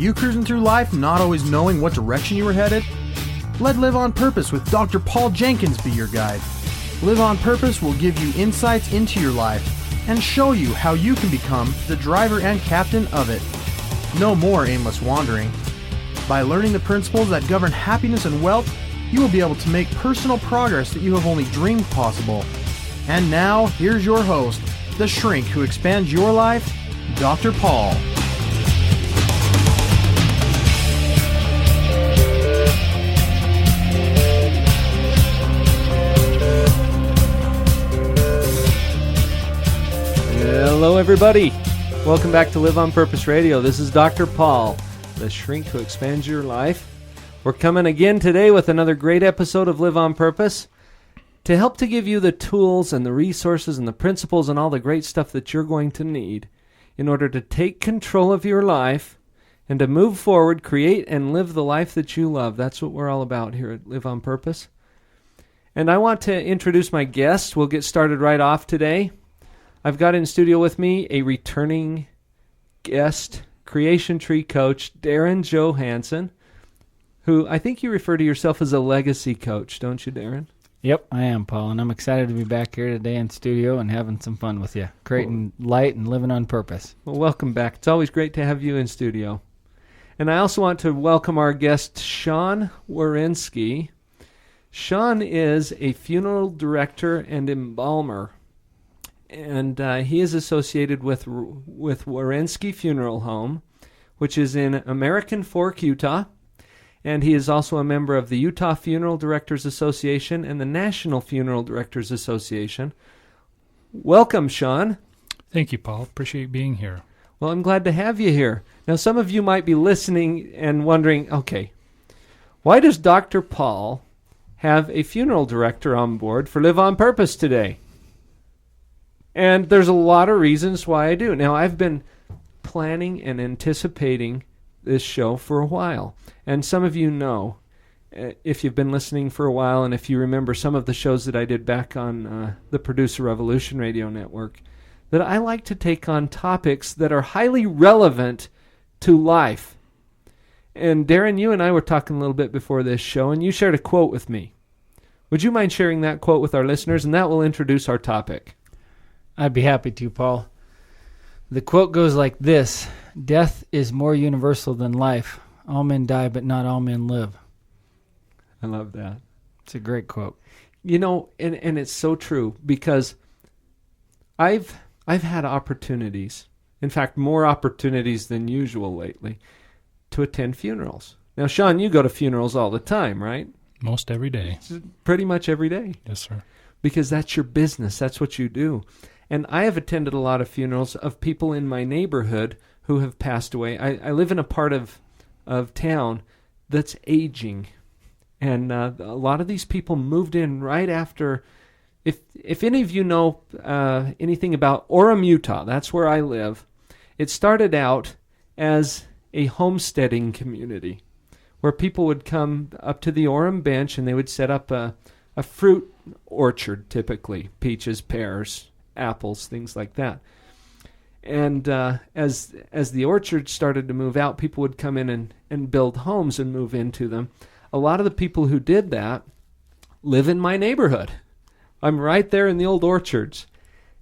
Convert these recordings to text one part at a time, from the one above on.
you cruising through life not always knowing what direction you were headed? Let Live on Purpose with Dr. Paul Jenkins be your guide. Live on Purpose will give you insights into your life and show you how you can become the driver and captain of it. No more aimless wandering. By learning the principles that govern happiness and wealth, you will be able to make personal progress that you have only dreamed possible. And now, here's your host, the shrink who expands your life, Dr. Paul. Hello, everybody. Welcome back to Live on Purpose Radio. This is Dr. Paul, the shrink who expands your life. We're coming again today with another great episode of Live on Purpose to help to give you the tools and the resources and the principles and all the great stuff that you're going to need in order to take control of your life and to move forward, create and live the life that you love. That's what we're all about here at Live on Purpose. And I want to introduce my guest. We'll get started right off today. I've got in studio with me a returning guest, Creation Tree coach, Darren Johansson, who I think you refer to yourself as a legacy coach, don't you, Darren? Yep, I am, Paul, and I'm excited to be back here today in studio and having some fun with you, creating light and living on purpose. Well, welcome back. It's always great to have you in studio. And I also want to welcome our guest, Sean Wierenski. Sean is a funeral director and embalmer. And he is associated with Wierenski Funeral Home, which is in American Fork, Utah. And he is also a member of the Utah Funeral Directors Association and the National Funeral Directors Association. Welcome, Sean. Thank you, Paul. Appreciate being here. Well, I'm glad to have you here. Now, some of you might be listening and wondering, okay, why does Dr. Paul have a funeral director on board for Live on Purpose today? And there's a lot of reasons why I do. Now, I've been planning and anticipating this show for a while. And some of you know, if you've been listening for a while, and if you remember some of the shows that I did back on the Producer Revolution Radio Network, that I like to take on topics that are highly relevant to life. And Darren, you and I were talking a little bit before this show, and you shared a quote with me. Would you mind sharing that quote with our listeners? And that will introduce our topic. I'd be happy to, Paul. The quote goes like this: "Death is more universal than life. All men die, but not all men live." I love that. It's a great quote. You know, and it's so true, because I've had opportunities, in fact, more opportunities than usual lately, to attend funerals. Now, Sean, you go to funerals all the time, right? Most every day. Pretty much every day. Yes, sir. Because that's your business. That's what you do. And I have attended a lot of funerals of people in my neighborhood who have passed away. I live in a part of town that's aging. And a lot of these people moved in right after. If any of you know anything about Orem, Utah, that's where I live. It started out as a homesteading community where people would come up to the Orem bench and they would set up a fruit orchard, typically peaches, pears, apples, things like that. And as the orchard started to move out, people would come in and build homes and move into them. A lot of the people who did that live in my neighborhood. I'm right there in the old orchards.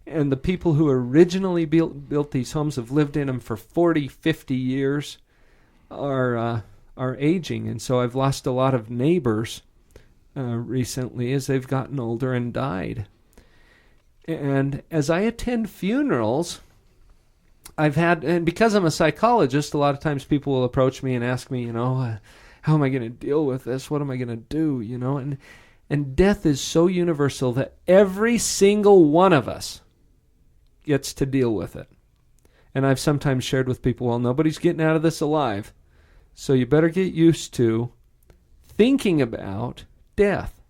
And the people who originally built these homes have lived in them for 40, 50 years are aging. And so I've lost a lot of neighbors recently as they've gotten older and died. And as I attend funerals, and because I'm a psychologist, a lot of times people will approach me and ask me, how am I going to deal with this? What am I going to do? And death is so universal that every single one of us gets to deal with it. And I've sometimes shared with people, well, nobody's getting out of this alive. So you better get used to thinking about death.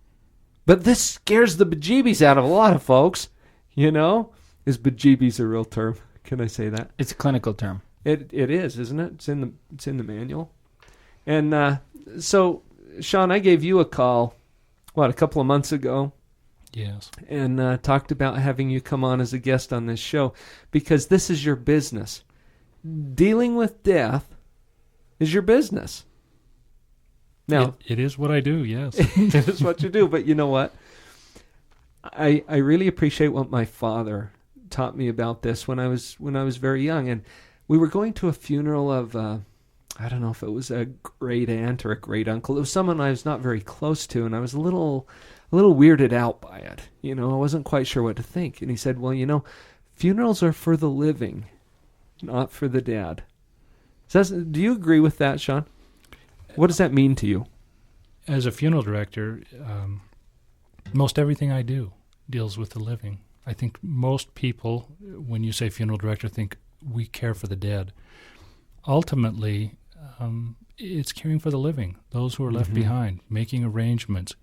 But this scares the bejeebies out of a lot of folks. Is bejeebies a real term? Can I say that? It's a clinical term. It is, isn't it? It's in the manual. And so, Sean, I gave you a call, a couple of months ago? Yes. And talked about having you come on as a guest on this show because this is your business. Dealing with death is your business. Now, It is what I do, yes. it is what you do, but you know what? I really appreciate what my father taught me about this when I was very young, and we were going to a funeral of I don't know if it was a great aunt or a great uncle. It was someone I was not very close to, and I was a little weirded out by it. I wasn't quite sure what to think. And he said, "Well, funerals are for the living, not for the dead." Do you agree with that, Sean? What does that mean to you? As a funeral director, most everything I do deals with the living. I think most people, when you say funeral director, think we care for the dead. Ultimately, it's caring for the living, those who are left behind, making arrangements,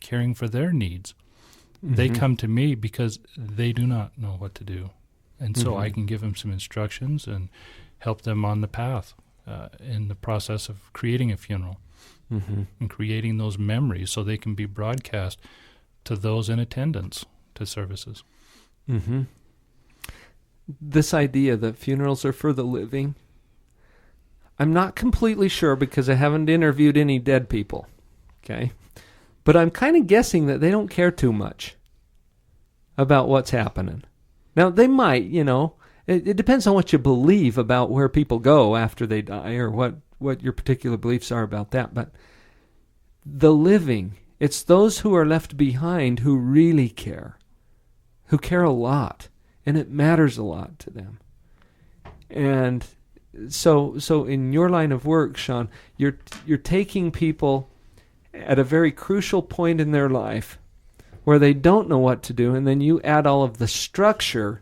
caring for their needs. They come to me because they do not know what to do. And so I can give them some instructions and help them on the path in the process of creating a funeral and creating those memories so they can be broadcast to those in attendance to services. This idea that funerals are for the living, I'm not completely sure because I haven't interviewed any dead people, okay? But I'm kind of guessing that they don't care too much about what's happening. Now, they might, it depends on what you believe about where people go after they die or what your particular beliefs are about that. But the living, it's those who are left behind who really care, who care a lot, and it matters a lot to them. And so in your line of work, Sean, you're taking people at a very crucial point in their life where they don't know what to do, and then you add all of the structure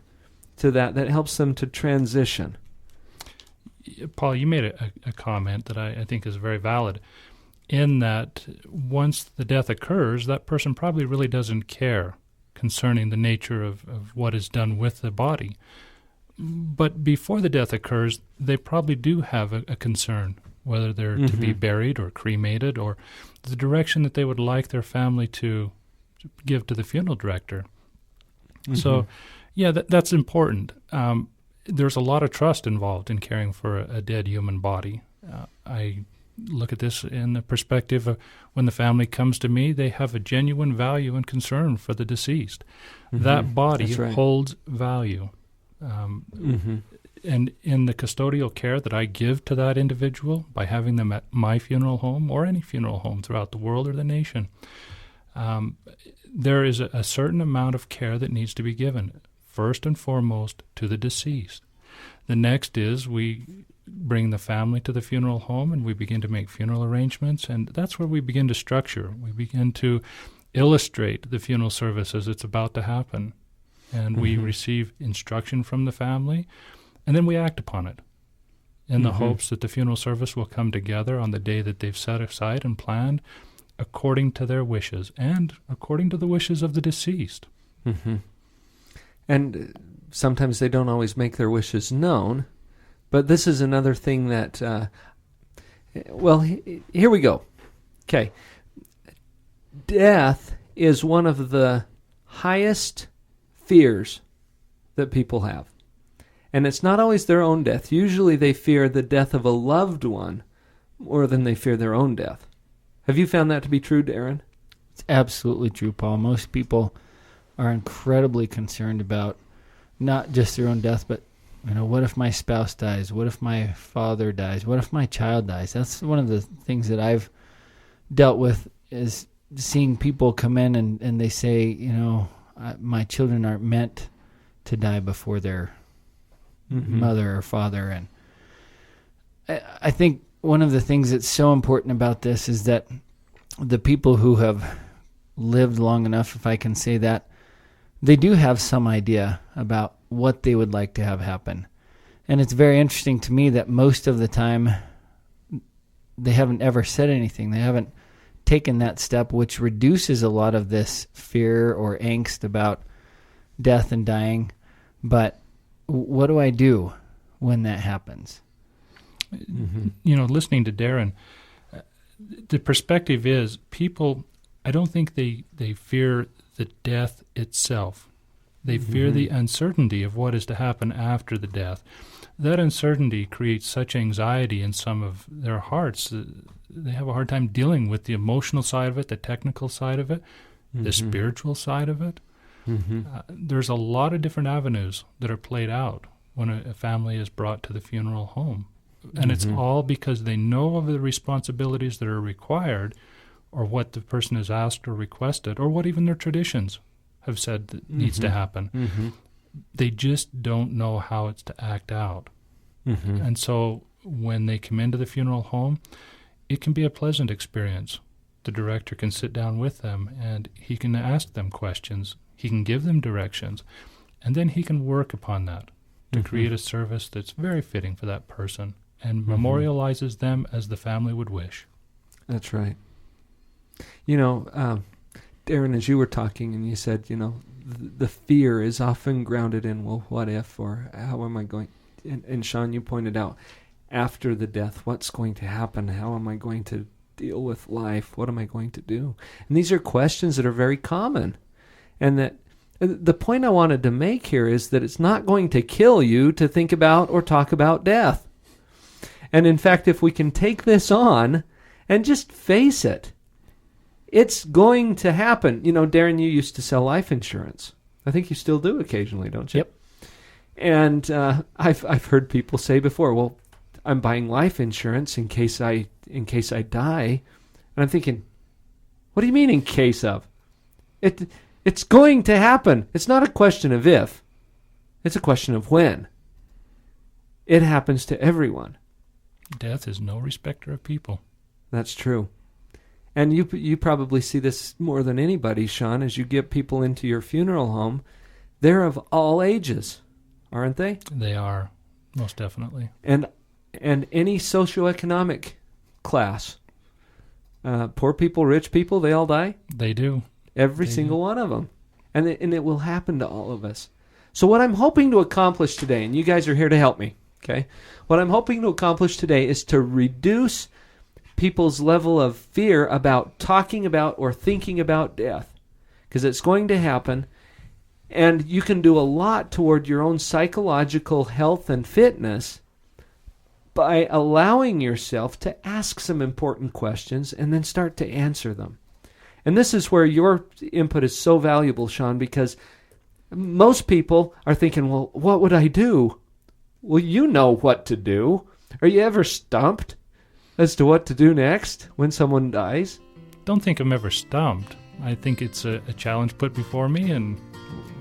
to that helps them to transition. Paul, you made a comment that I think is very valid, in that once the death occurs, that person probably really doesn't care concerning the nature of what is done with the body. But before the death occurs, they probably do have a concern, whether they're to be buried or cremated, or the direction that they would like their family to give to the funeral director. So, yeah, that's important. There's a lot of trust involved in caring for a dead human body. I look at this in the perspective of when the family comes to me, they have a genuine value and concern for the deceased. That body holds value. And in the custodial care that I give to that individual by having them at my funeral home or any funeral home throughout the world or the nation, there is a certain amount of care that needs to be given, first and foremost to the deceased. The next is we bring the family to the funeral home and we begin to make funeral arrangements, and that's where we begin to structure. We begin to illustrate the funeral service as it's about to happen, and we receive instruction from the family, and then we act upon it in the hopes that the funeral service will come together on the day that they've set aside and planned according to their wishes and according to the wishes of the deceased. And sometimes they don't always make their wishes known, but this is another thing that, here we go. Okay. Death is one of the highest fears that people have. And it's not always their own death. Usually they fear the death of a loved one more than they fear their own death. Have you found that to be true, Darren? It's absolutely true, Paul. Most people are incredibly concerned about not just their own death, but what if my spouse dies? What if my father dies? What if my child dies? That's one of the things that I've dealt with, is seeing people come in and they say, my children aren't meant to die before their mother or father. And I think one of the things that's so important about this is that the people who have lived long enough, if I can say that, they do have some idea about what they would like to have happen. And it's very interesting to me that most of the time they haven't ever said anything. They haven't taken that step, which reduces a lot of this fear or angst about death and dying. But what do I do when that happens? Listening to Darren, the perspective is people, I don't think they fear the death itself. They fear the uncertainty of what is to happen after the death. that uncertainty creates such anxiety in some of their hearts. They have a hard time dealing with the emotional side of it, the technical side of it, the spiritual side of it. There's a lot of different avenues that are played out when a family is brought to the funeral home. And it's all because they know of the responsibilities that are required, or what the person has asked or requested, or what even their traditions have said that needs to happen. They just don't know how it's to act out. And so when they come into the funeral home, it can be a pleasant experience. The director can sit down with them, and he can ask them questions. He can give them directions, and then he can work upon that to create a service that's very fitting for that person and memorializes them as the family would wish. That's right. You know, Darren, as you were talking and you said, you know, the fear is often grounded in, well, what if, or how am I going? And Sean, you pointed out, after the death, what's going to happen? How am I going to deal with life? What am I going to do? And these are questions that are very common. And that the point I wanted to make here is that it's not going to kill you to think about or talk about death. And in fact, if we can take this on and just face it, it's going to happen. You know, Darren, you used to sell life insurance. I think you still do occasionally, don't you? Yep. And I've heard people say before, well, I'm buying life insurance in case I die. And I'm thinking, what do you mean in case of? It's going to happen. It's not a question of if. It's a question of when. It happens to everyone. Death is no respecter of people. That's true. And you probably see this more than anybody, Sean, as you get people into your funeral home. They're of all ages, aren't they? They are, most definitely. And any socioeconomic class. Poor people, rich people, they all die? They do. Every single one of them. And it will happen to all of us. So what I'm hoping to accomplish today, and you guys are here to help me, okay? What I'm hoping to accomplish today is to reduce people's level of fear about talking about or thinking about death. Because it's going to happen. And you can do a lot toward your own psychological health and fitness by allowing yourself to ask some important questions and then start to answer them. And this is where your input is so valuable, Sean, because most people are thinking, well, what would I do? Well, you know what to do. Are you ever stumped as to what to do next when someone dies? Don't think I'm ever stumped. I think it's a challenge put before me, and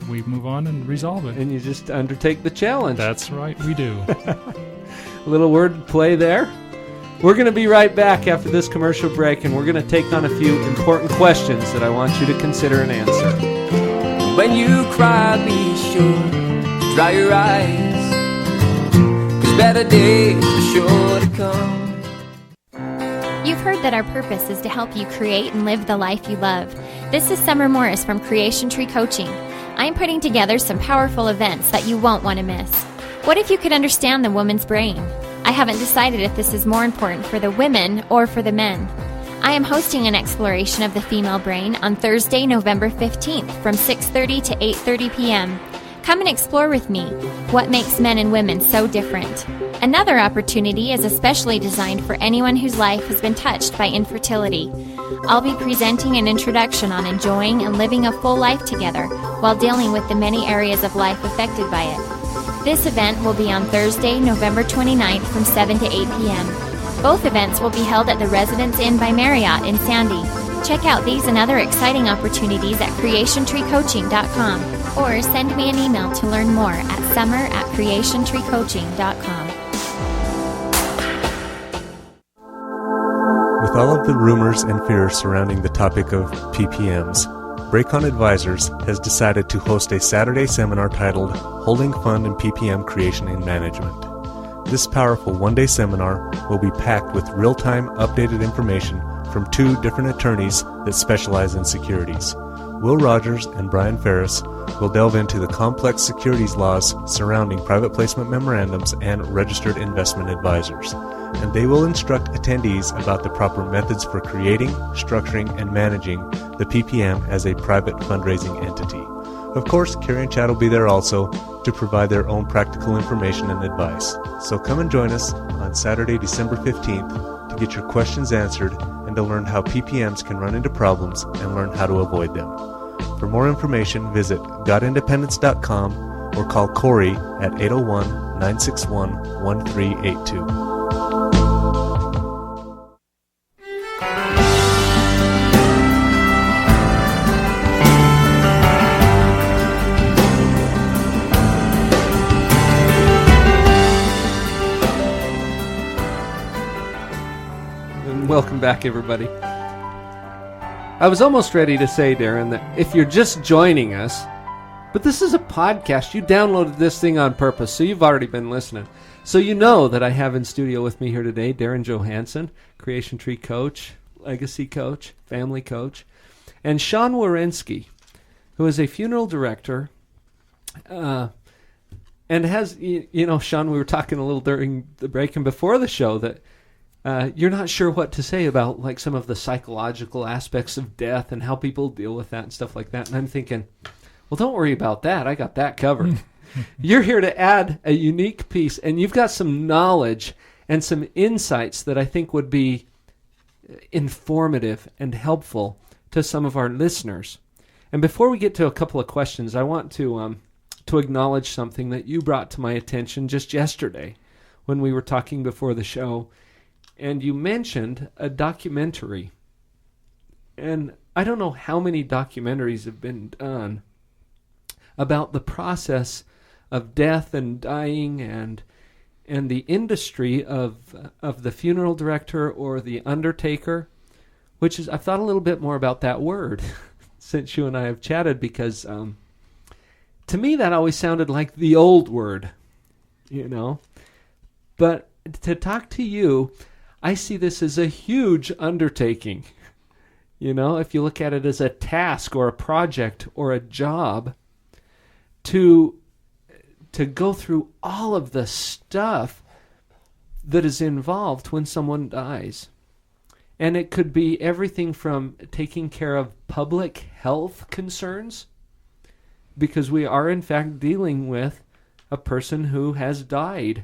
we move on and resolve it. And you just undertake the challenge. That's right, we do. A little word play there. We're going to be right back after this commercial break, and we're going to take on a few important questions that I want you to consider and answer. When you cry, be sure to dry your eyes, 'cause better days are sure to come. You've heard that our purpose is to help you create and live the life you love. This is Summer Morris from Creation Tree Coaching. I'm putting together some powerful events that you won't want to miss. What if you could understand the woman's brain? I haven't decided if this is more important for the women or for the men. I am hosting an exploration of the female brain on Thursday, November 15th from 6:30 to 8:30 p.m. Come and explore with me what makes men and women so different. Another opportunity is especially designed for anyone whose life has been touched by infertility. I'll be presenting an introduction on enjoying and living a full life together while dealing with the many areas of life affected by it. This event will be on Thursday, November 29th from 7 to 8 p.m. Both events will be held at the Residence Inn by Marriott in Sandy. Check out these and other exciting opportunities at creationtreecoaching.com or send me an email to learn more at summer@creationtreecoaching.com. With all of the rumors and fears surrounding the topic of PPMs, Bracon Advisors has decided to host a Saturday seminar titled Holding Fund in PPM Creation and Management. This powerful one-day seminar will be packed with real-time updated information from two different attorneys that specialize in securities. Will Rogers and Brian Ferris will delve into the complex securities laws surrounding private placement memorandums and registered investment advisors, and they will instruct attendees about the proper methods for creating, structuring, and managing the PPM as a private fundraising entity. Of course, Carrie and Chad will be there also to provide their own practical information and advice. So come and join us on Saturday, December 15th to get your questions answered and to learn how PPMs can run into problems and learn how to avoid them. For more information, visit GodIndependence.com or call Corey at 801-961-1382. Welcome back, everybody. I was almost ready to say, Darren, that if you're just joining us, but this is a podcast, you downloaded this thing on purpose, so you've already been listening. So you know that I have in studio with me here today Darren Johansson, Creation Tree coach, legacy coach, family coach, and Sean Wierenski, who is a funeral director, and has, Sean, we were talking a little during the break and before the show that you're not sure what to say about like some of the psychological aspects of death and how people deal with that and stuff like that. And I'm thinking, well, don't worry about that. I got that covered. You're here to add a unique piece, and you've got some knowledge and some insights that I think would be informative and helpful to some of our listeners. And before we get to a couple of questions, I want to acknowledge something that you brought to my attention just yesterday when we were talking before the show. And you mentioned a documentary. And I don't know how many documentaries have been done about the process of death and dying and the industry of the funeral director or the undertaker, which is, I've thought a little bit more about that word since you and I have chatted, because to me that always sounded like the old word, But to talk to you, I see this as a huge undertaking. If you look at it as a task or a project or a job, to go through all of the stuff that is involved when someone dies. And it could be everything from taking care of public health concerns, because we are in fact dealing with a person who has died.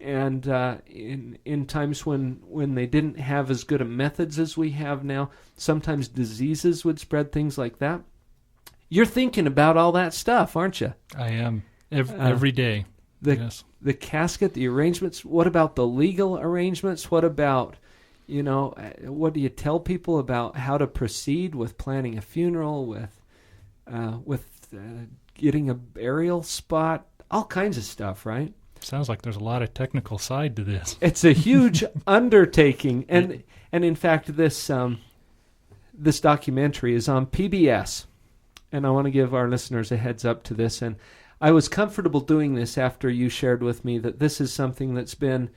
And in times when they didn't have as good a methods as we have now, sometimes diseases would spread, things like that. You're thinking about all that stuff, aren't you? I am. Every day. Yes. The casket, the arrangements. What about the legal arrangements? What about, what do you tell people about how to proceed with planning a funeral, with getting a burial spot, all kinds of stuff, right? Sounds like there's a lot of technical side to this. It's a huge undertaking, and in fact, this documentary is on PBS, and I want to give our listeners a heads up to this. And I was comfortable doing this after you shared with me that this is something that's been,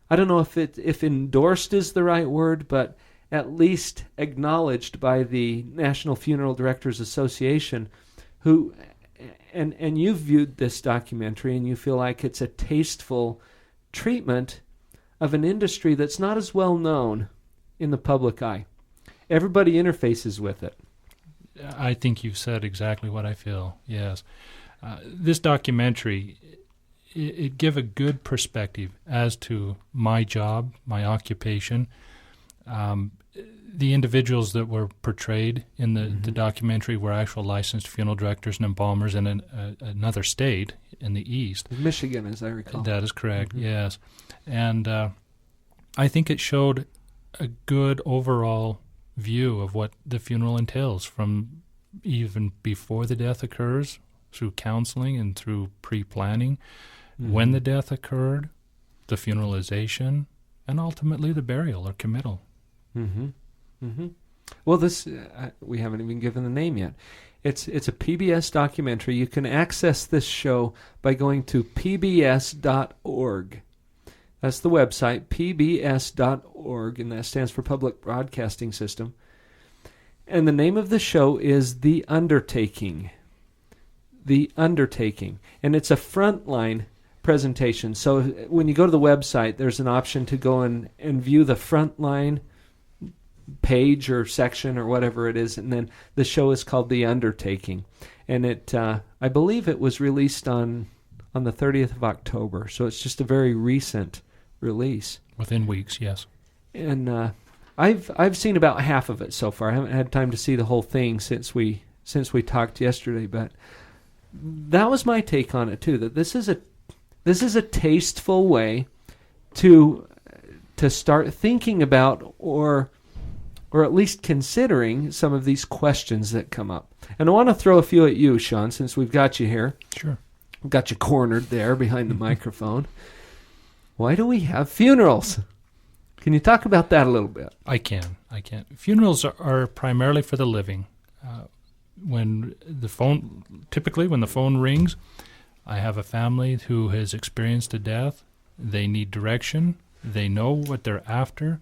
I don't know if endorsed is the right word, but at least acknowledged by the National Funeral Directors Association, who. And you've viewed this documentary and you feel like it's a tasteful treatment of an industry that's not as well known in the public eye. Everybody interfaces with it. I think you've said exactly what I feel, yes. This documentary, it gave a good perspective as to my job, my occupation. The individuals that were portrayed in the documentary were actual licensed funeral directors and embalmers in another state in the East. Michigan, as I recall. That is correct, yes. And I think it showed a good overall view of what the funeral entails, from even before the death occurs, through counseling and through pre-planning, when the death occurred, the funeralization, and ultimately the burial or committal. Well, this we haven't even given the name yet. It's a PBS documentary. You can access this show by going to pbs.org. That's the website, pbs.org, and that stands for Public Broadcasting System. And the name of the show is The Undertaking. The Undertaking. And it's a frontline presentation. So when you go to the website, there's an option to go and view the frontline page or section or whatever it is, and then the show is called The Undertaking, and it I believe it was released on the 30th of October, so it's just a very recent release. Within weeks, yes. And I've seen about half of it so far. I haven't had time to see the whole thing since we talked yesterday, but that was my take on it too. That this is a tasteful way to start thinking about or at least considering some of these questions that come up. And I want to throw a few at you, Sean, since we've got you here. Sure. Got you cornered there behind the microphone. Why do we have funerals? Can you talk about that a little bit? I can. Funerals are primarily for the living. When the phone rings, I have a family who has experienced a death. They need direction. They know what they're after.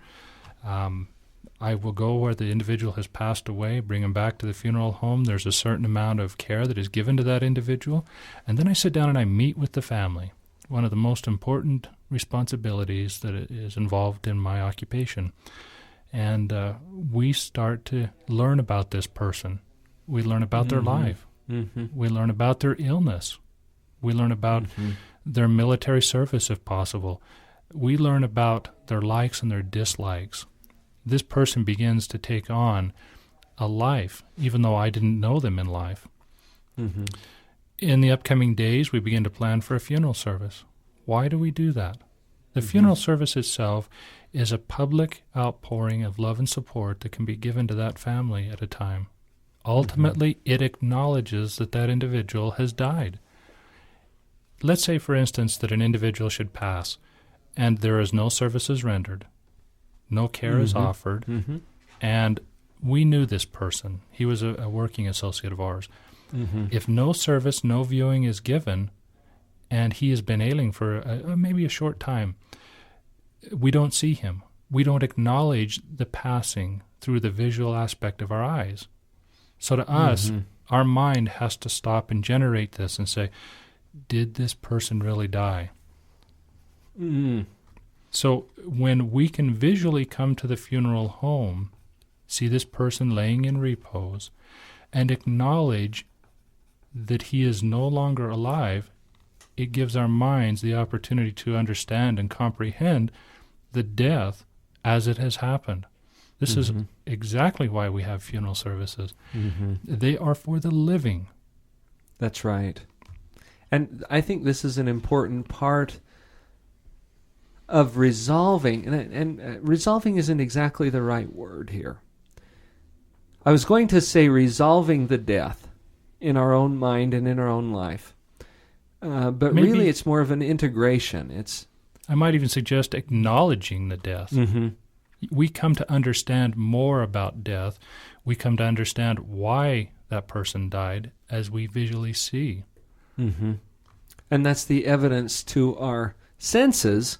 I will go where the individual has passed away, bring them back to the funeral home. There's a certain amount of care that is given to that individual. And then I sit down and I meet with the family. One of the most important responsibilities that is involved in my occupation. And we start to learn about this person. We learn about their life. Mm-hmm. We learn about their illness. We learn about their military service, if possible. We learn about their likes and their dislikes. This person begins to take on a life, even though I didn't know them in life. Mm-hmm. In the upcoming days, we begin to plan for a funeral service. Why do we do that? The funeral service itself is a public outpouring of love and support that can be given to that family at a time. Ultimately, it acknowledges that that individual has died. Let's say, for instance, that an individual should pass, and there is no services rendered, no care is offered, and we knew this person. He was a working associate of ours. If no service, no viewing is given, and he has been ailing for maybe a short time, we don't see him. We don't acknowledge the passing through the visual aspect of our eyes. So to us, our mind has to stop and generate this and say, did this person really die? So when we can visually come to the funeral home, see this person laying in repose, and acknowledge that he is no longer alive, it gives our minds the opportunity to understand and comprehend the death as it has happened. This is exactly why we have funeral services. They are for the living. That's right. And I think this is an important part of resolving, and resolving isn't exactly the right word here. I was going to say resolving the death in our own mind and in our own life. But maybe, really it's more of an integration. I might even suggest acknowledging the death. We come to understand more about death. We come to understand why that person died as we visually see. And that's the evidence to our senses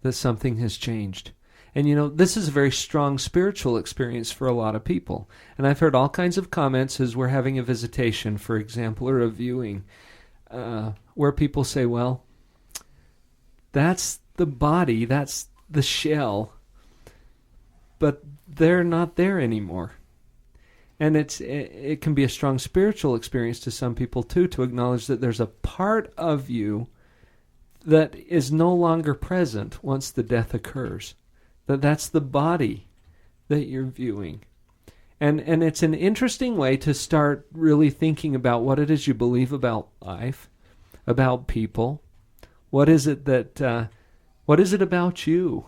that something has changed. And this is a very strong spiritual experience for a lot of people. And I've heard all kinds of comments as we're having a visitation, for example, or a viewing, where people say, well, that's the body, that's the shell, but they're not there anymore. And it can be a strong spiritual experience to some people, too, to acknowledge that there's a part of you that is no longer present once the death occurs. That's the body that you're viewing. And it's an interesting way to start really thinking about what it is you believe about life, about people. What is it about you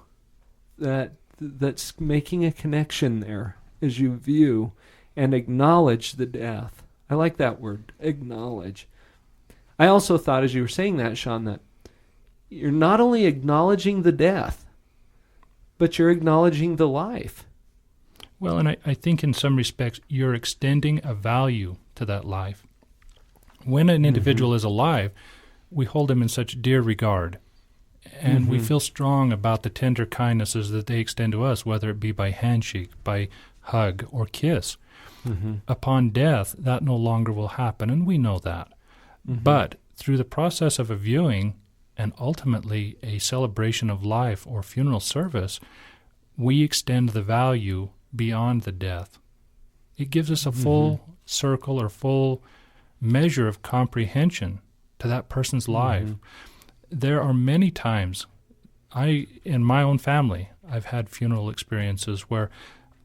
that's making a connection there as you view and acknowledge the death? I like that word, acknowledge. I also thought, as you were saying that, Sean, that you're not only acknowledging the death, but you're acknowledging the life. Well, and I think in some respects you're extending a value to that life. When an individual is alive, we hold him in such dear regard, and we feel strong about the tender kindnesses that they extend to us, whether it be by handshake, by hug, or kiss. Upon death, that no longer will happen, and we know that. But through the process of a viewing and ultimately a celebration of life or funeral service, we extend the value beyond the death. It gives us a full circle or full measure of comprehension to that person's life. There are many times in my own family, I've had funeral experiences where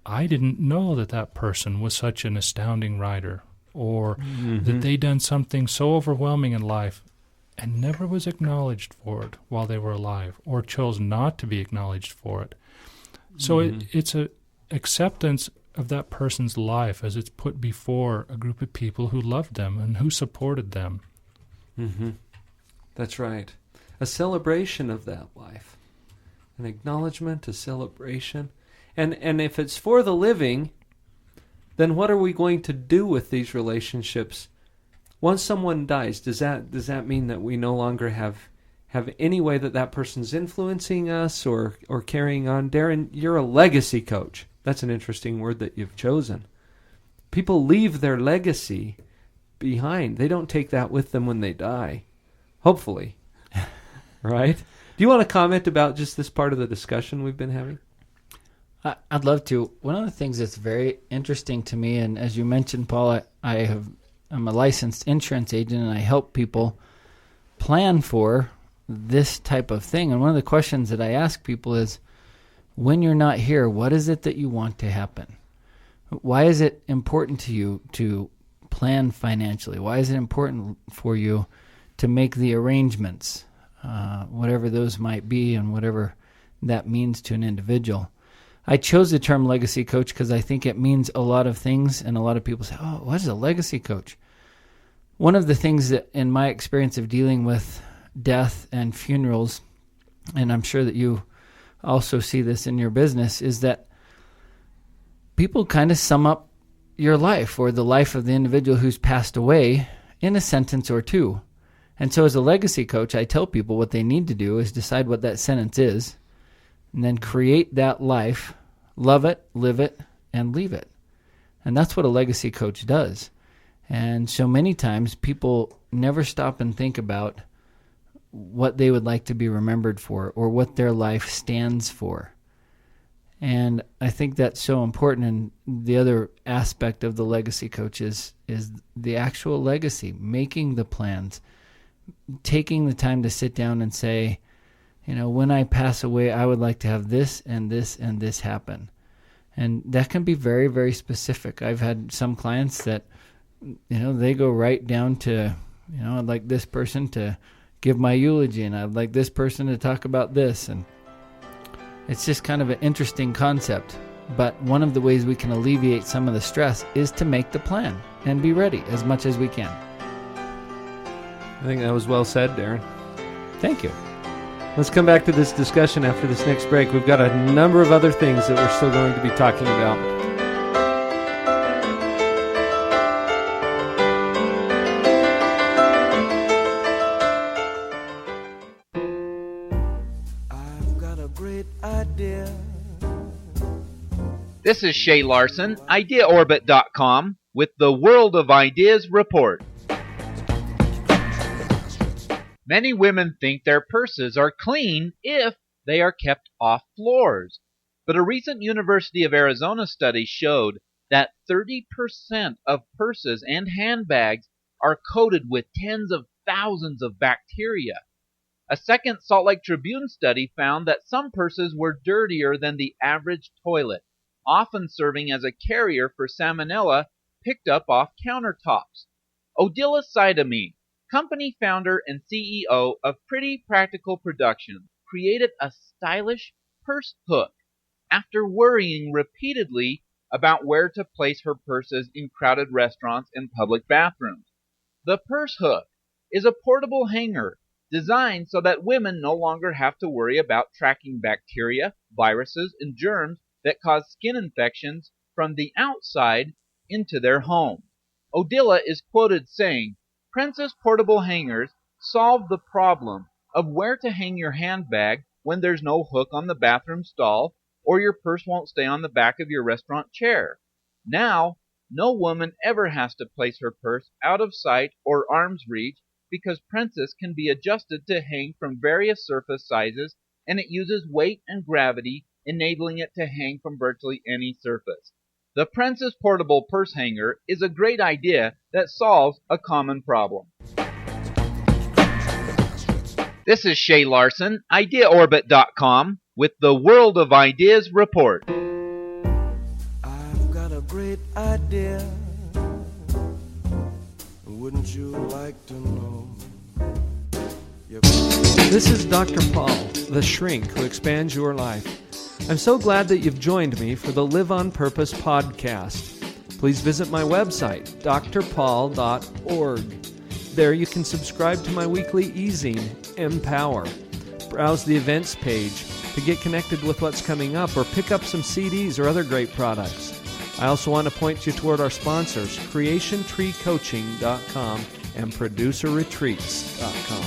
I didn't know that person was such an astounding writer, or that they'd done something so overwhelming in life and never was acknowledged for it while they were alive, or chose not to be acknowledged for it. So it's a acceptance of that person's life as it's put before a group of people who loved them and who supported them. That's right. A celebration of that life. An acknowledgement, a celebration. And if it's for the living, then what are we going to do with these relationships? Once someone dies, does that mean that we no longer have any way that person's influencing us or carrying on? Darren, you're a legacy coach. That's an interesting word that you've chosen. People leave their legacy behind. They don't take that with them when they die. Hopefully. Right? Do you want to comment about just this part of the discussion we've been having? I'd love to. One of the things that's very interesting to me, and as you mentioned, Paul, I'm a licensed insurance agent, and I help people plan for this type of thing. And one of the questions that I ask people is, when you're not here, what is it that you want to happen? Why is it important to you to plan financially? Why is it important for you to make the arrangements, whatever those might be and whatever that means to an individual? I chose the term legacy coach because I think it means a lot of things, and a lot of people say, oh, what is a legacy coach? One of the things that in my experience of dealing with death and funerals, and I'm sure that you also see this in your business, is that people kind of sum up your life or the life of the individual who's passed away in a sentence or two. And so as a legacy coach, I tell people what they need to do is decide what that sentence is, and then create that life, love it, live it, and leave it. And that's what a legacy coach does. And so many times people never stop and think about what they would like to be remembered for or what their life stands for. And I think that's so important. And the other aspect of the legacy coach is the actual legacy, making the plans, taking the time to sit down and say, when I pass away, I would like to have this and this and this happen. And that can be very, very specific. I've had some clients that, they go right down to, I'd like this person to give my eulogy, and I'd like this person to talk about this. And it's just kind of an interesting concept. But one of the ways we can alleviate some of the stress is to make the plan and be ready as much as we can. I think that was well said, Darren. Thank you. Let's come back to this discussion after this next break. We've got a number of other things that we're still going to be talking about. I've got a great idea. This is Shay Larson, IdeaOrbit.com, with the World of Ideas Report. Many women think their purses are clean if they are kept off floors. But a recent University of Arizona study showed that 30% of purses and handbags are coated with tens of thousands of bacteria. A second Salt Lake Tribune study found that some purses were dirtier than the average toilet, often serving as a carrier for salmonella picked up off countertops. Odila Sidamine, company founder and CEO of Pretty Practical Productions, created a stylish purse hook after worrying repeatedly about where to place her purses in crowded restaurants and public bathrooms. The purse hook is a portable hanger designed so that women no longer have to worry about tracking bacteria, viruses, and germs that cause skin infections from the outside into their home. Odila is quoted saying, "Princess portable hangers solve the problem of where to hang your handbag when there's no hook on the bathroom stall or your purse won't stay on the back of your restaurant chair. Now, no woman ever has to place her purse out of sight or arm's reach because Princess can be adjusted to hang from various surface sizes, and it uses weight and gravity enabling it to hang from virtually any surface. The Princess Portable Purse Hanger is a great idea that solves a common problem. This is Shay Larson, IdeaOrbit.com, with the World of Ideas Report. I've got a great idea. Wouldn't you like to know? This is Dr. Paul, the shrink who expands your life. I'm so glad that you've joined me for the Live on Purpose podcast. Please visit my website, drpaul.org. There you can subscribe to my weekly e-zine, Empower. Browse the events page to get connected with what's coming up or pick up some CDs or other great products. I also want to point you toward our sponsors, CreationTreeCoaching.com and ProducerRetreats.com.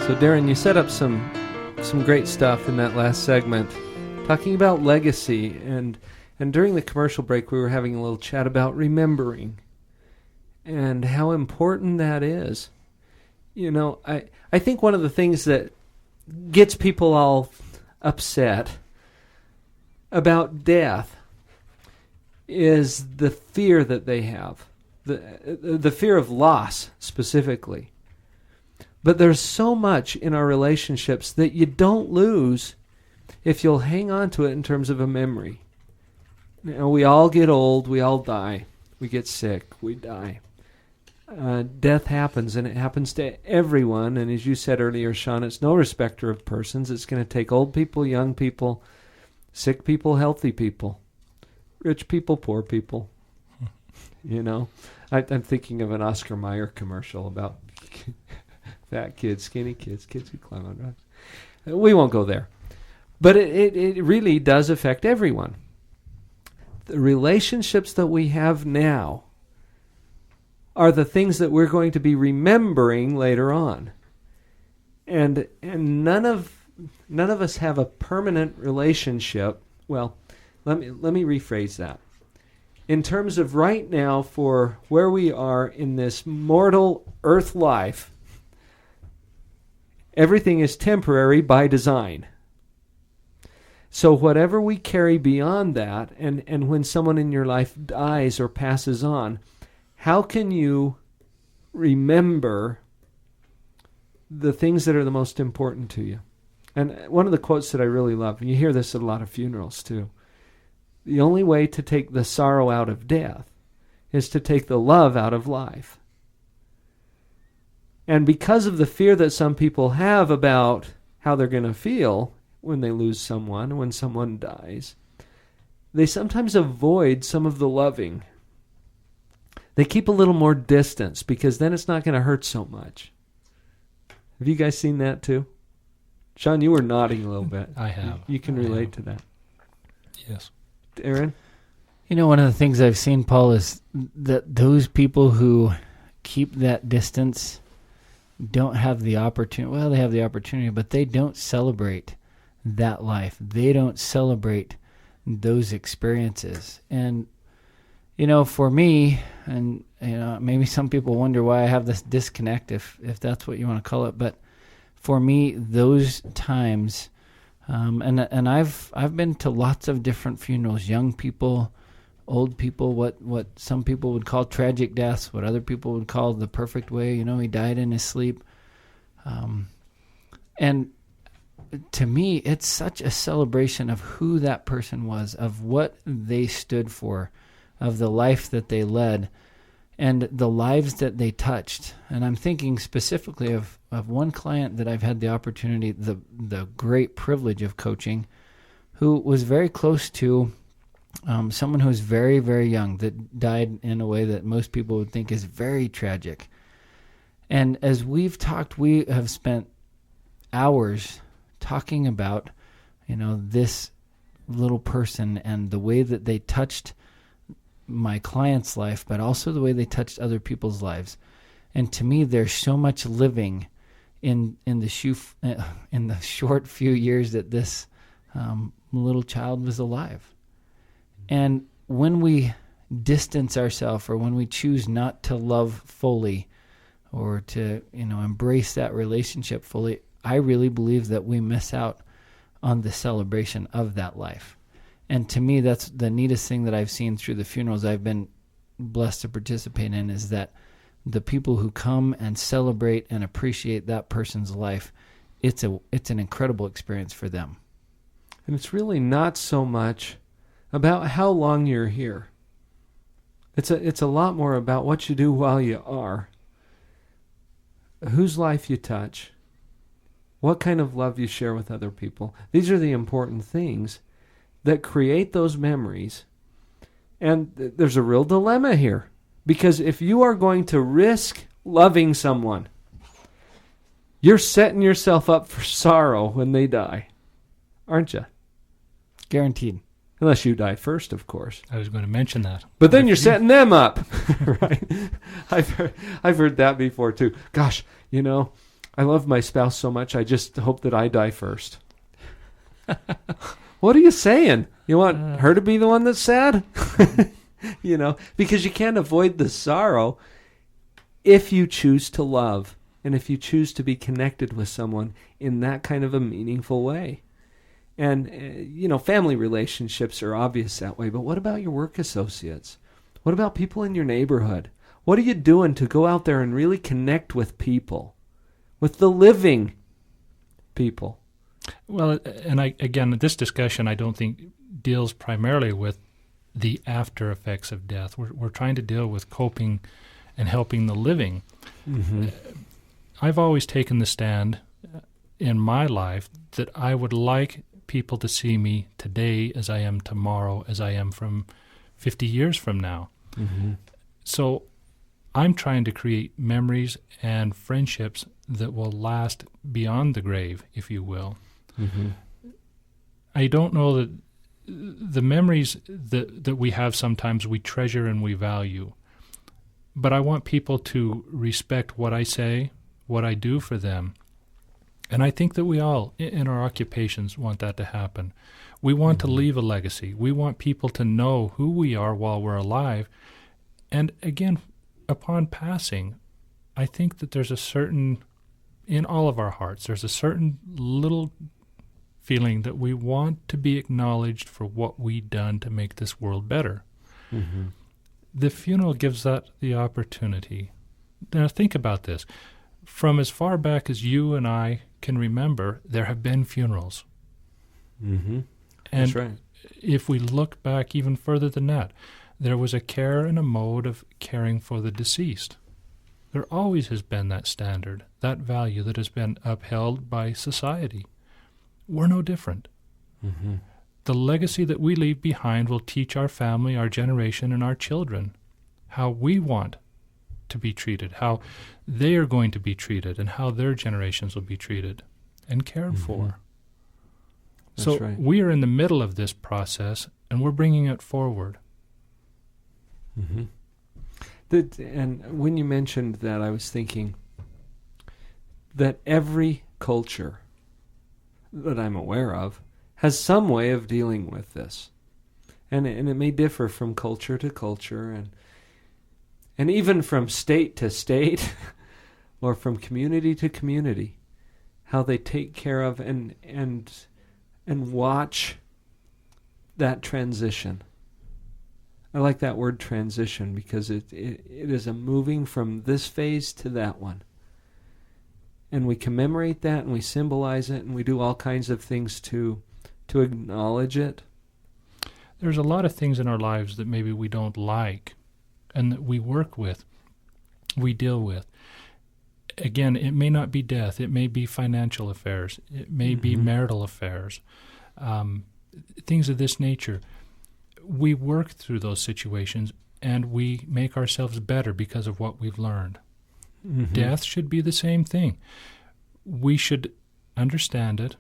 So Darren, you set up some great stuff in that last segment, talking about legacy, and during the commercial break we were having a little chat about remembering and how important that is. You know, I think one of the things that gets people all upset about death is the fear that they have, the fear of loss specifically. But there's so much in our relationships that you don't lose if you'll hang on to it in terms of a memory. You know, we all get old, we all die, we get sick, we die. Death happens, and it happens to everyone. And as you said earlier, Sean, it's no respecter of persons. It's going to take old people, young people, sick people, healthy people, rich people, poor people. You know, I'm thinking of an Oscar Mayer commercial about fat kids, skinny kids, kids who climb on rocks. We won't go there. But it really does affect everyone. The relationships that we have now are the things that we're going to be remembering later on. And none of us have a permanent relationship. Well, let me rephrase that. In terms of right now, for where we are in this mortal earth life, everything is temporary by design. So whatever we carry beyond that, and when someone in your life dies or passes on, how can you remember the things that are the most important to you? And one of the quotes that I really love, and you hear this at a lot of funerals too, the only way to take the sorrow out of death is to take the love out of life. And because of the fear that some people have about how they're going to feel when they lose someone, when someone dies, they sometimes avoid some of the loving. They keep a little more distance because then it's not going to hurt so much. Have you guys seen that too? Sean, you were nodding a little bit. I have. You can relate to that. Yes. Aaron? You know, one of the things I've seen, Paul, is that those people who keep that distance don't have the opportunity. Well, they have the opportunity, but they don't celebrate that life. They don't celebrate those experiences. And, you know, for me, and, you know, maybe some people wonder why I have this disconnect, if that's what you want to call it. But for me, those times, and I've been to lots of different funerals, young people, old people, what some people would call tragic deaths, what other people would call the perfect way. You know, he died in his sleep. And to me, it's such a celebration of who that person was, of what they stood for, of the life that they led, and the lives that they touched. And I'm thinking specifically of one client that I've had the opportunity, the great privilege of coaching, who was very close to someone who was very, very young, that died in a way that most people would think is very tragic. And as we've talked, we have spent hours talking about, you know, this little person and the way that they touched my client's life, but also the way they touched other people's lives. And to me, there's so much living in the short few years that this little child was alive. And when we distance ourselves, or when we choose not to love fully, or to embrace that relationship fully, I really believe that we miss out on the celebration of that life. And to me, that's the neatest thing that I've seen through the funerals I've been blessed to participate in, is that the people who come and celebrate and appreciate that person's life, it's an incredible experience for them. And it's really not so much about how long you're here. It's a lot more about what you do while you are, whose life you touch, what kind of love you share with other people. These are the important things that create those memories. And there's a real dilemma here, because if you are going to risk loving someone, you're setting yourself up for sorrow when they die, aren't you? Guaranteed. Unless you die first, of course. I was going to mention that. But then you're setting them up, right? I've heard that before too. Gosh, I love my spouse so much, I just hope that I die first. What are you saying? You want her to be the one that's sad? Because you can't avoid the sorrow if you choose to love, and if you choose to be connected with someone in that kind of a meaningful way. And, family relationships are obvious that way, but what about your work associates? What about people in your neighborhood? What are you doing to go out there and really connect with people, with the living people? Well, and again, this discussion I don't think deals primarily with the after effects of death. We're trying to deal with coping and helping the living. Mm-hmm. I've always taken the stand in my life that I would like people to see me today as I am tomorrow, as I am from 50 years from now. Mm-hmm. So I'm trying to create memories and friendships that will last beyond the grave, if you will. Mm-hmm. I don't know that the memories that we have sometimes we treasure and we value, but I want people to respect what I say, what I do for them. And I think that we all, in our occupations, want that to happen. We want to leave a legacy. We want people to know who we are while we're alive. And again, upon passing, I think that there's a certain, in all of our hearts, there's a certain little feeling that we want to be acknowledged for what we've done to make this world better. Mm-hmm. The funeral gives that the opportunity. Now think about this. From as far back as you and I can remember, there have been funerals. Mm-hmm. And that's right. If we look back even further than that, there was a care and a mode of caring for the deceased. There always has been that standard, that value that has been upheld by society. We're no different. Mm-hmm. The legacy that we leave behind will teach our family, our generation, and our children how we want to be treated, how they are going to be treated, and how their generations will be treated and cared Mm-hmm. for. That's So right. we are in the middle of this process, and we're bringing it forward. Mm-hmm. And when you mentioned that, I was thinking that every culture that I'm aware of has some way of dealing with this. And it may differ from culture to culture and even from state to state or from community to community, how they take care of and watch that transition. I like that word transition because it is a moving from this phase to that one. And we commemorate that and we symbolize it and we do all kinds of things to acknowledge it. There's a lot of things in our lives that maybe we don't like and that we work with, we deal with. Again, it may not be death. It may be financial affairs. It may be marital affairs, things of this nature. We work through those situations and we make ourselves better because of what we've learned. Mm-hmm. Death should be the same thing. We should understand it.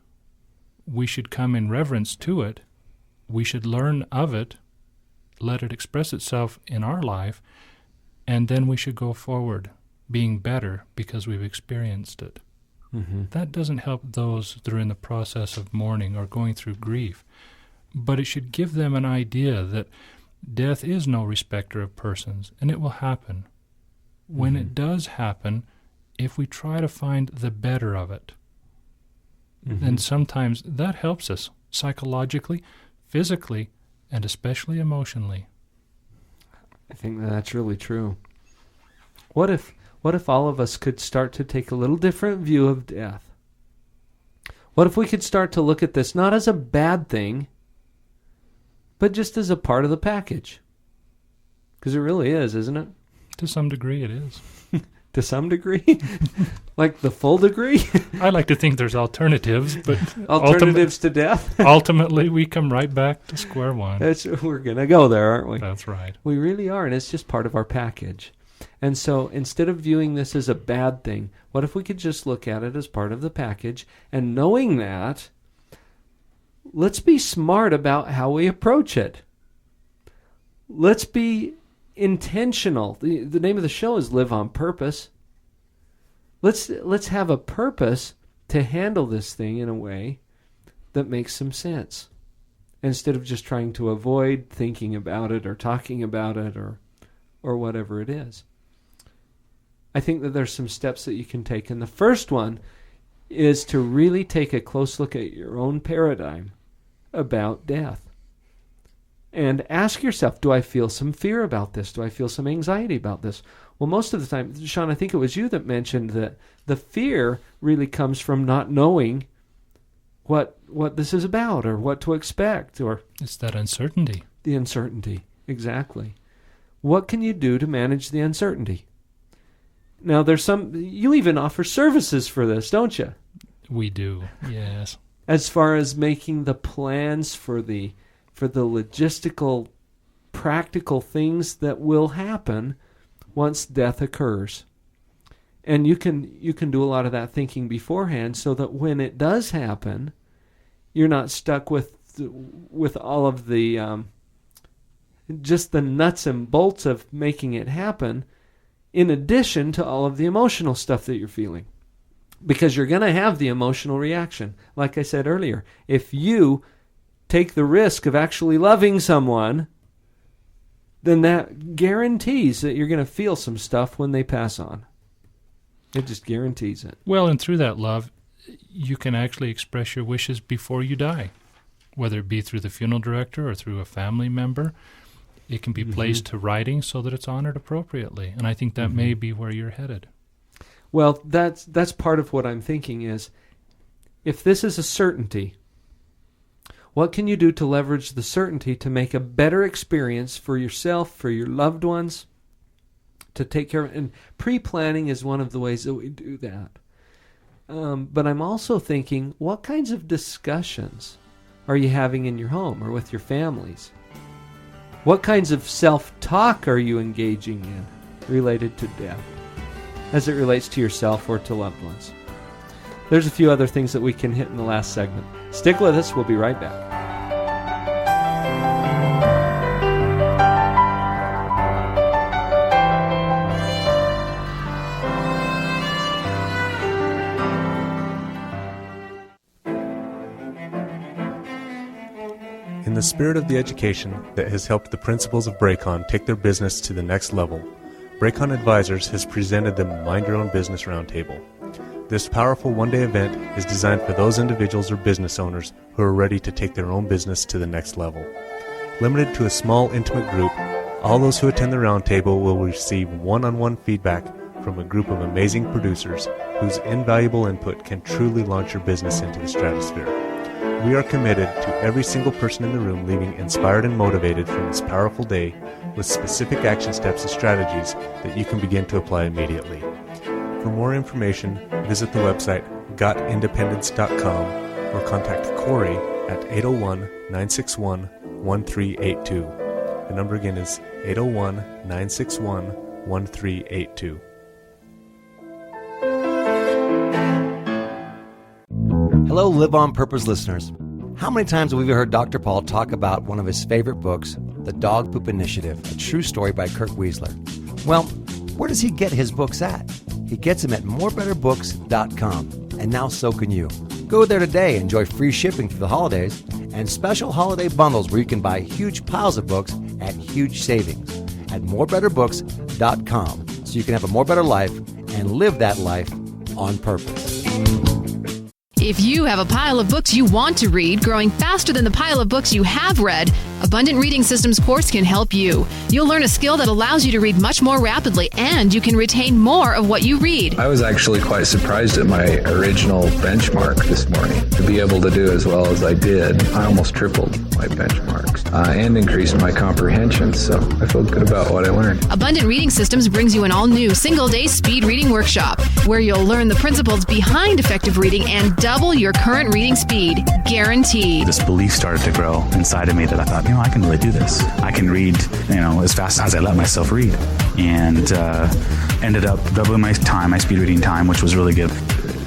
We should come in reverence to it. We should learn of it, let it express itself in our life, and then we should go forward being better because we've experienced it. That doesn't help those that are in the process of mourning or going through grief. But it should give them an idea that death is no respecter of persons, and it will happen. When it does happen, if we try to find the better of it, then sometimes that helps us psychologically, physically, and especially emotionally. I think that's really true. What if all of us could start to take a little different view of death? What if we could start to look at this not as a bad thing, but just as a part of the package? Because it really is, isn't it? To some degree it is. To some degree? Like the full degree? I like to think there's alternatives, but alternatives to death? Ultimately, we come right back to square one. We're going to go there, aren't we? That's right. We really are, and it's just part of our package. And so instead of viewing this as a bad thing, what if we could just look at it as part of the package? And knowing that, let's be smart about how we approach it. Let's be intentional. The name of the show is Live on Purpose. Let's have a purpose to handle this thing in a way that makes some sense, instead of just trying to avoid thinking about it or talking about it or whatever it is. I think that there's some steps that you can take, and the first one is to really take a close look at your own paradigm about death. And ask yourself, do I feel some fear about this? Do I feel some anxiety about this? Well, most of the time, Sean, I think it was you that mentioned that the fear really comes from not knowing what this is about or what to expect. Or it's that uncertainty. The uncertainty, exactly. What can you do to manage the uncertainty? Now, you even offer services for this, don't you? We do, yes. As far as making the plans for the logistical, practical things that will happen once death occurs. And you can do a lot of that thinking beforehand so that when it does happen, you're not stuck with all of the just the nuts and bolts of making it happen, in addition to all of the emotional stuff that you're feeling. Because you're going to have the emotional reaction. Like I said earlier, if you take the risk of actually loving someone, then that guarantees that you're going to feel some stuff when they pass on. It just guarantees it. Well, and through that love, you can actually express your wishes before you die, whether it be through the funeral director or through a family member. It can be placed to writing so that it's honored appropriately. And I think that may be where you're headed. Well, that's part of what I'm thinking is, if this is a certainty, what can you do to leverage the certainty to make a better experience for yourself, for your loved ones, to take care of? And pre-planning is one of the ways that we do that. But I'm also thinking, what kinds of discussions are you having in your home or with your families? What kinds of self-talk are you engaging in related to death, as it relates to yourself or to loved ones? There's a few other things that we can hit in the last segment. Stick with us. We'll be right back. In the spirit of the education that has helped the principals of Bracon take their business to the next level, Bracon Advisors has presented the Mind Your Own Business Roundtable. This powerful one-day event is designed for those individuals or business owners who are ready to take their own business to the next level. Limited to a small, intimate group, all those who attend the roundtable will receive one-on-one feedback from a group of amazing producers whose invaluable input can truly launch your business into the stratosphere. We are committed to every single person in the room leaving inspired and motivated from this powerful day with specific action steps and strategies that you can begin to apply immediately. For more information, visit the website gotindependence.com or contact Corey at 801-961-1382. The number again is 801-961-1382. Hello, Live on Purpose listeners. How many times have we heard Dr. Paul talk about one of his favorite books, The Dog Poop Initiative, a true story by Kirk Wiesler? Well, where does he get his books at? He gets them at morebetterbooks.com. and now so can you. Go there today and enjoy free shipping through the holidays and special holiday bundles where you can buy huge piles of books at huge savings at morebetterbooks.com so you can have a more better life and live that life on purpose. If you have a pile of books you want to read growing faster than the pile of books you have read, Abundant Reading Systems course can help you. You'll learn a skill that allows you to read much more rapidly, and you can retain more of what you read. I was actually quite surprised at my original benchmark this morning. To be able to do as well as I did, I almost tripled my benchmarks and increased my comprehension, so I feel good about what I learned. Abundant Reading Systems brings you an all-new single-day speed reading workshop where you'll learn the principles behind effective reading and double your current reading speed, guaranteed. This belief started to grow inside of me that I thought, I can really do this. I can read, as fast as I let myself read. And ended up doubling my speed reading time, which was really good.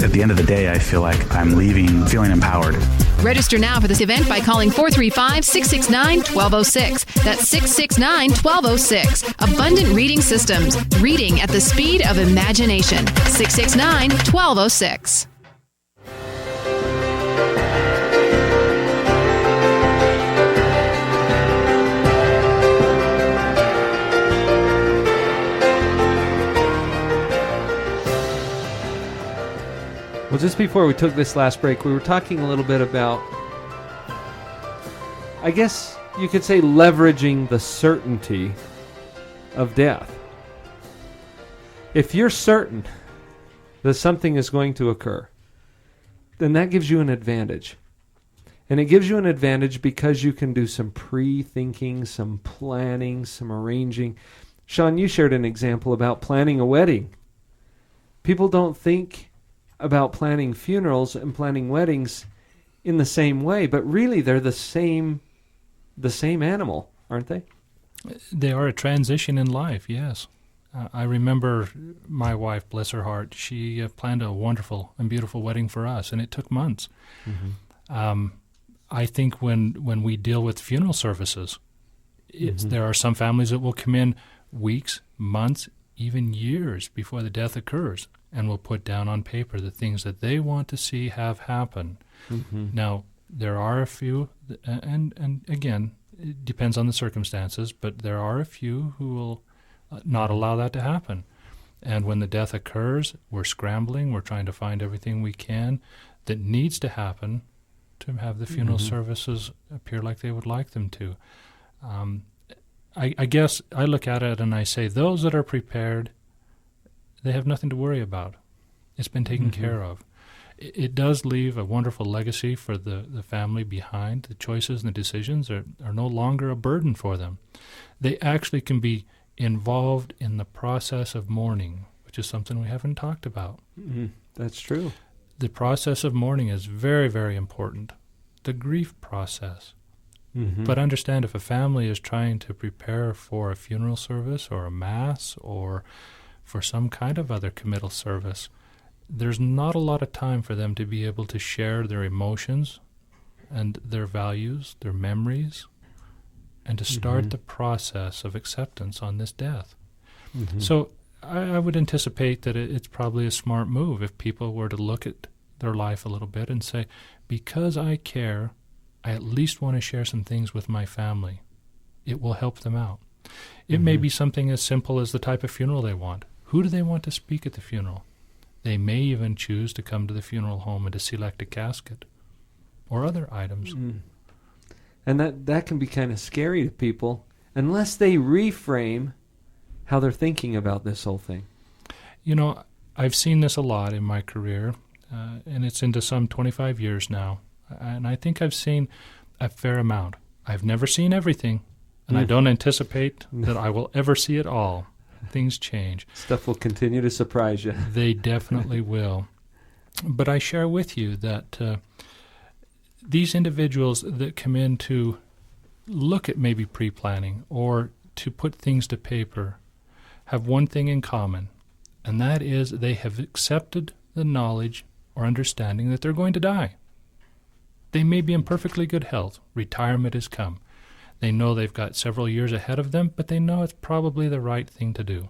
At the end of the day, I feel like I'm leaving feeling empowered. Register now for this event by calling 435-669-1206. That's 669-1206. Abundant Reading Systems. Reading at the speed of imagination. 669-1206. Well, just before we took this last break, we were talking a little bit about, I guess you could say, leveraging the certainty of death. If you're certain that something is going to occur, then that gives you an advantage. And it gives you an advantage because you can do some pre-thinking, some planning, some arranging. Sean, you shared an example about planning a wedding. People don't think about planning funerals and planning weddings in the same way, but really they're the same animal, aren't they? They are a transition in life, yes. I remember my wife, bless her heart, she planned a wonderful and beautiful wedding for us, and it took months. Mm-hmm. I think when we deal with funeral services, there are some families that will come in weeks, months, even years before the death occurs, and will put down on paper the things that they want to see have happen. Mm-hmm. Now, there are a few, and again, it depends on the circumstances, but there are a few who will not allow that to happen. And when the death occurs, we're scrambling, we're trying to find everything we can that needs to happen to have the funeral services appear like they would like them to. I guess I look at it and I say, those that are prepared, they have nothing to worry about. It's been taken care of. It does leave a wonderful legacy for the family behind. The choices and the decisions are no longer a burden for them. They actually can be involved in the process of mourning, which is something we haven't talked about. Mm-hmm. That's true. The process of mourning is very, very important. The grief process. Mm-hmm. But understand, if a family is trying to prepare for a funeral service or a mass or for some kind of other committal service, there's not a lot of time for them to be able to share their emotions and their values, their memories, and to start the process of acceptance on this death. Mm-hmm. So I would anticipate that it's probably a smart move if people were to look at their life a little bit and say, because I care, I at least want to share some things with my family. It will help them out. It may be something as simple as the type of funeral they want. Who do they want to speak at the funeral? They may even choose to come to the funeral home and to select a casket or other items. And that can be kind of scary to people unless they reframe how they're thinking about this whole thing. I've seen this a lot in my career, and it's into some 25 years now. And I think I've seen a fair amount. I've never seen everything, and I don't anticipate that I will ever see it all. Things change. Stuff will continue to surprise you. They definitely will. But I share with you that these individuals that come in to look at maybe pre-planning or to put things to paper have one thing in common, and that is they have accepted the knowledge or understanding that they're going to die. They may be in perfectly good health. Retirement has come. They know they've got several years ahead of them, but they know it's probably the right thing to do.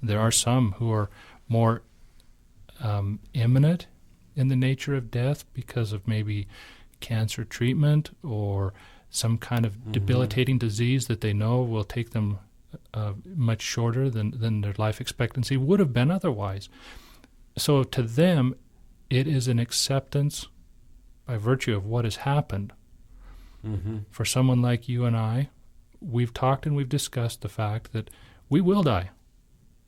There are some who are more imminent in the nature of death because of maybe cancer treatment or some kind of debilitating disease that they know will take them much shorter than their life expectancy would have been otherwise. So to them, it is an acceptance by virtue of what has happened. For someone like you and I, we've talked and we've discussed the fact that we will die.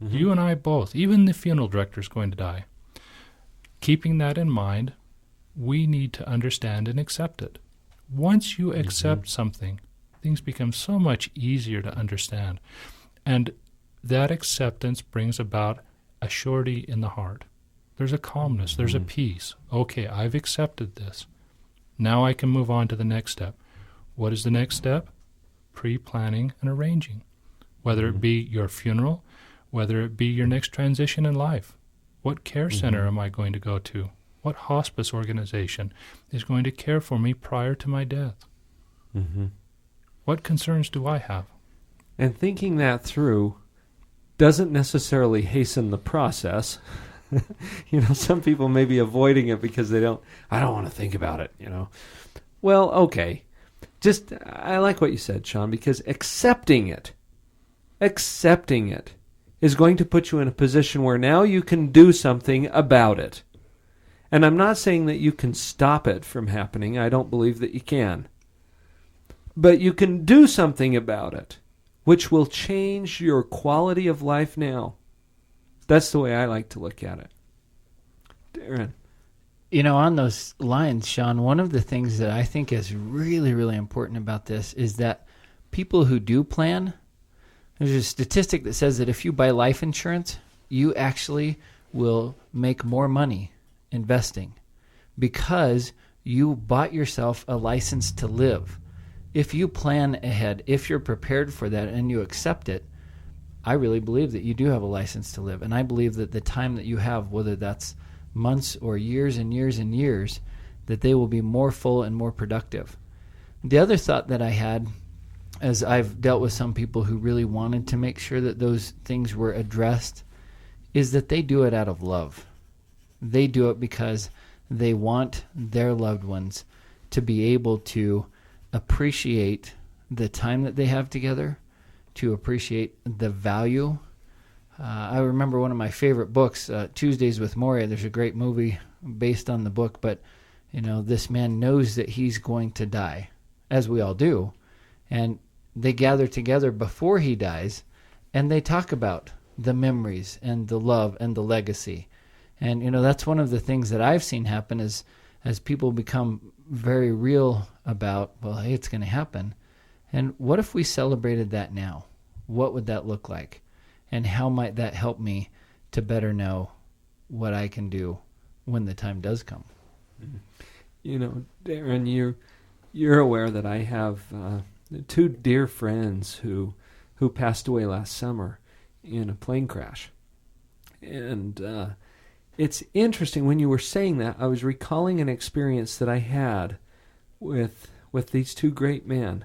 You and I both. Even the funeral director is going to die. Keeping that in mind, we need to understand and accept it. Once you accept something, things become so much easier to understand. And that acceptance brings about a surety in the heart. There's a calmness, there's a peace. Okay, I've accepted this. Now I can move on to the next step. What is the next step? Pre-planning and arranging. Whether it be your funeral, whether it be your next transition in life. What care center am I going to go to? What hospice organization is going to care for me prior to my death? What concerns do I have? And thinking that through doesn't necessarily hasten the process. Some people may be avoiding it because I don't want to think about it, Well, okay. I like what you said, Sean, because accepting it is going to put you in a position where now you can do something about it. And I'm not saying that you can stop it from happening. I don't believe that you can. But you can do something about it, which will change your quality of life now. That's the way I like to look at it. Darren. On those lines, Sean, one of the things that I think is really, really important about this is that people who do plan, there's a statistic that says that if you buy life insurance, you actually will make more money investing because you bought yourself a license to live. If you plan ahead, if you're prepared for that and you accept it, I really believe that you do have a license to live. And I believe that the time that you have, whether that's months or years and years and years, that they will be more full and more productive. The other thought that I had, as I've dealt with some people who really wanted to make sure that those things were addressed, is that they do it out of love. They do it because they want their loved ones to be able to appreciate the time that they have together, to appreciate the value. I remember one of my favorite books, Tuesdays with Morrie. There's a great movie based on the book, but this man knows that he's going to die, as we all do, and they gather together before he dies, and they talk about the memories and the love and the legacy. And that's one of the things that I've seen happen is as people become very real about, well, hey, it's going to happen. And what if we celebrated that now? What would that look like? And how might that help me to better know what I can do when the time does come? Darren, you're aware that I have two dear friends who passed away last summer in a plane crash. And it's interesting, when you were saying that, I was recalling an experience that I had with these two great men.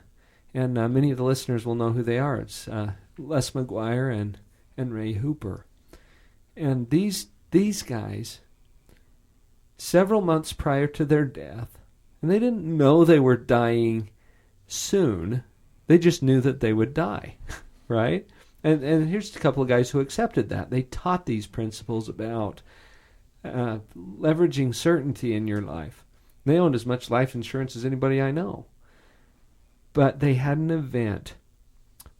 And many of the listeners will know who they are. It's Les McGuire and Ray Hooper. And these guys, several months prior to their death, and they didn't know they were dying soon. They just knew that they would die, right? And here's a couple of guys who accepted that. They taught these principles about leveraging certainty in your life. They owned as much life insurance as anybody I know. But they had an event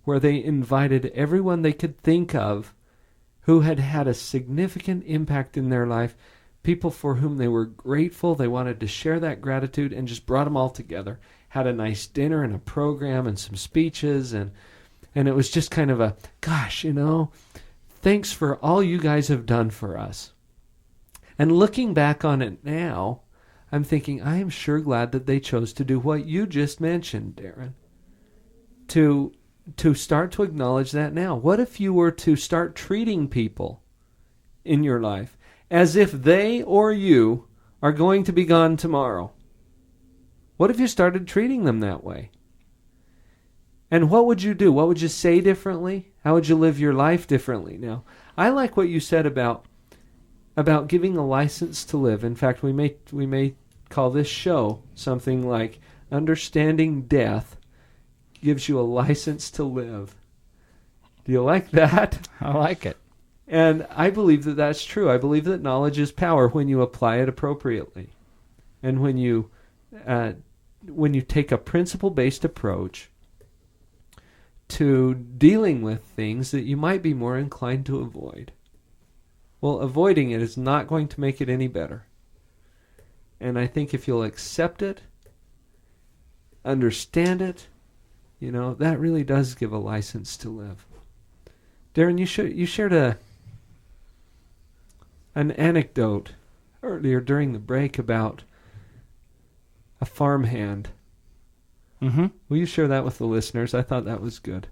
where they invited everyone they could think of who had had a significant impact in their life, people for whom they were grateful. They wanted to share that gratitude and just brought them all together. Had a nice dinner and a program and some speeches, and it was just kind of a, gosh, thanks for all you guys have done for us. And looking back on it now, I'm thinking, I am sure glad that they chose to do what you just mentioned, Darren. To start to acknowledge that now. What if you were to start treating people in your life as if they or you are going to be gone tomorrow? What if you started treating them that way? And what would you do? What would you say differently? How would you live your life differently? Now, I like what you said about about giving a license to live. In fact, we may call this show something like Understanding Death Gives You a License to Live. Do you like that? I like it. And I believe that that's true. I believe that knowledge is power when you apply it appropriately. And when you take a principle-based approach to dealing with things that you might be more inclined to avoid. Well, avoiding it is not going to make it any better. And I think if you'll accept it, understand it, that really does give a license to live. Darren, you shared an anecdote earlier during the break about a farmhand. Mm-hmm. Will you share that with the listeners? I thought that was good.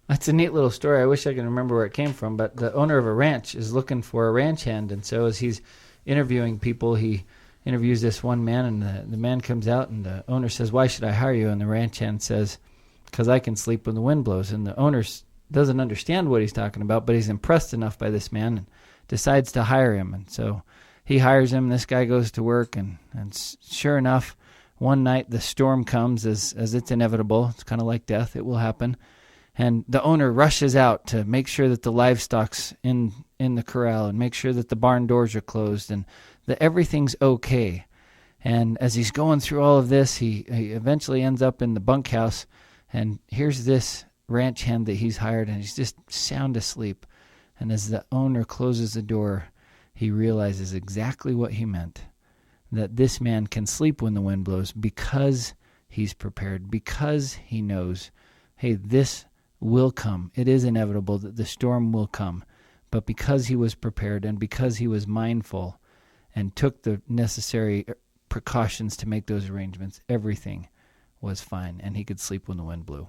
That's a neat little story. I wish I could remember where it came from, but the owner of a ranch is looking for a ranch hand, and so as he's interviewing people, he interviews this one man, and the man comes out, and the owner says, "Why should I hire you?" And the ranch hand says, "Because I can sleep when the wind blows." And the owner doesn't understand what he's talking about, but he's impressed enough by this man and decides to hire him. And so he hires him. This guy goes to work, and sure enough, one night the storm comes as it's inevitable. It's kind of like death. It will happen. And the owner rushes out to make sure that the livestock's in the corral and make sure that the barn doors are closed and that everything's okay. And as he's going through all of this, he eventually ends up in the bunkhouse, and here's this ranch hand that he's hired, and he's just sound asleep. And as the owner closes the door, he realizes exactly what he meant, that this man can sleep when the wind blows because he's prepared, because he knows, hey, this will come. It is inevitable that the storm will come. But because he was prepared and because he was mindful and took the necessary precautions to make those arrangements, everything was fine, and he could sleep when the wind blew.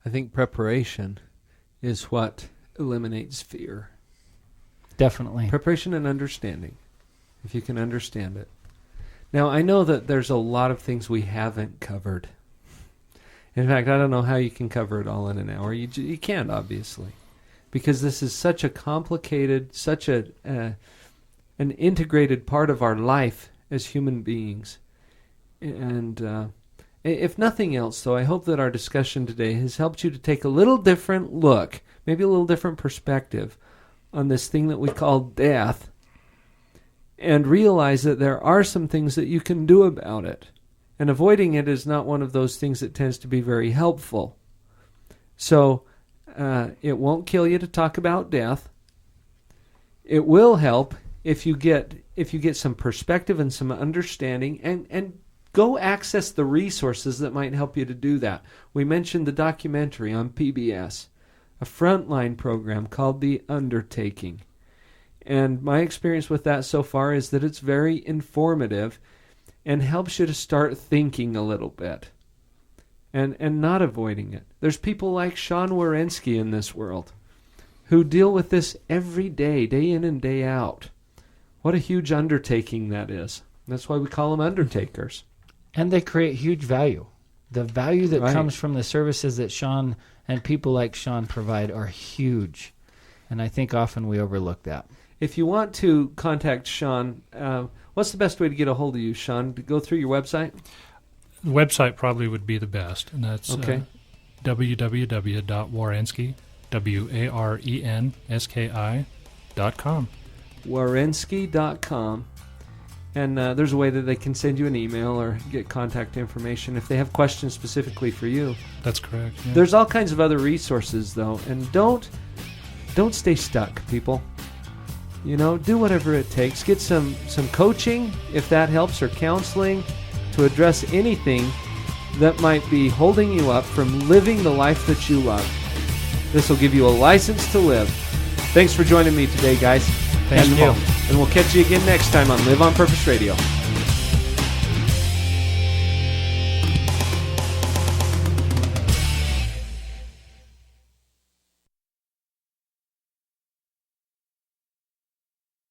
I think preparation is what eliminates fear. Definitely. Preparation and understanding, if you can understand it. Now, I know that there's a lot of things we haven't covered. In fact, I don't know how you can cover it all in an hour. You can't, obviously, because this is such a complicated, such an integrated part of our life as human beings. And if nothing else, though, I hope that our discussion today has helped you to take a little different look, maybe a little different perspective on this thing that we call death, and realize that there are some things that you can do about it. And avoiding it is not one of those things that tends to be very helpful. So it won't kill you to talk about death. It will help if you get some perspective and some understanding, and go access the resources that might help you to do that. We mentioned the documentary on PBS, a frontline program called The Undertaking. And my experience with that so far is that it's very informative and helps you to start thinking a little bit and not avoiding it. There's people like Sean Wierensky in this world who deal with this every day, day in and day out. What a huge undertaking that is. That's why we call them undertakers. And they create huge value. The value that comes from the services that Sean and people like Sean provide are huge. And I think often we overlook that. If you want to contact Sean, what's the best way to get a hold of you, Sean? To go through your website? The website probably would be the best, and that's www.warensky, WARENSKI.com. Warensky.com. And there's a way that they can send you an email or get contact information if they have questions specifically for you. That's correct. Yeah. There's all kinds of other resources, though, and don't stay stuck, people. Do whatever it takes. Get some coaching, if that helps, or counseling to address anything that might be holding you up from living the life that you love. This will give you a license to live. Thanks for joining me today, guys. Thank you. And we'll catch you again next time on Live on Purpose Radio.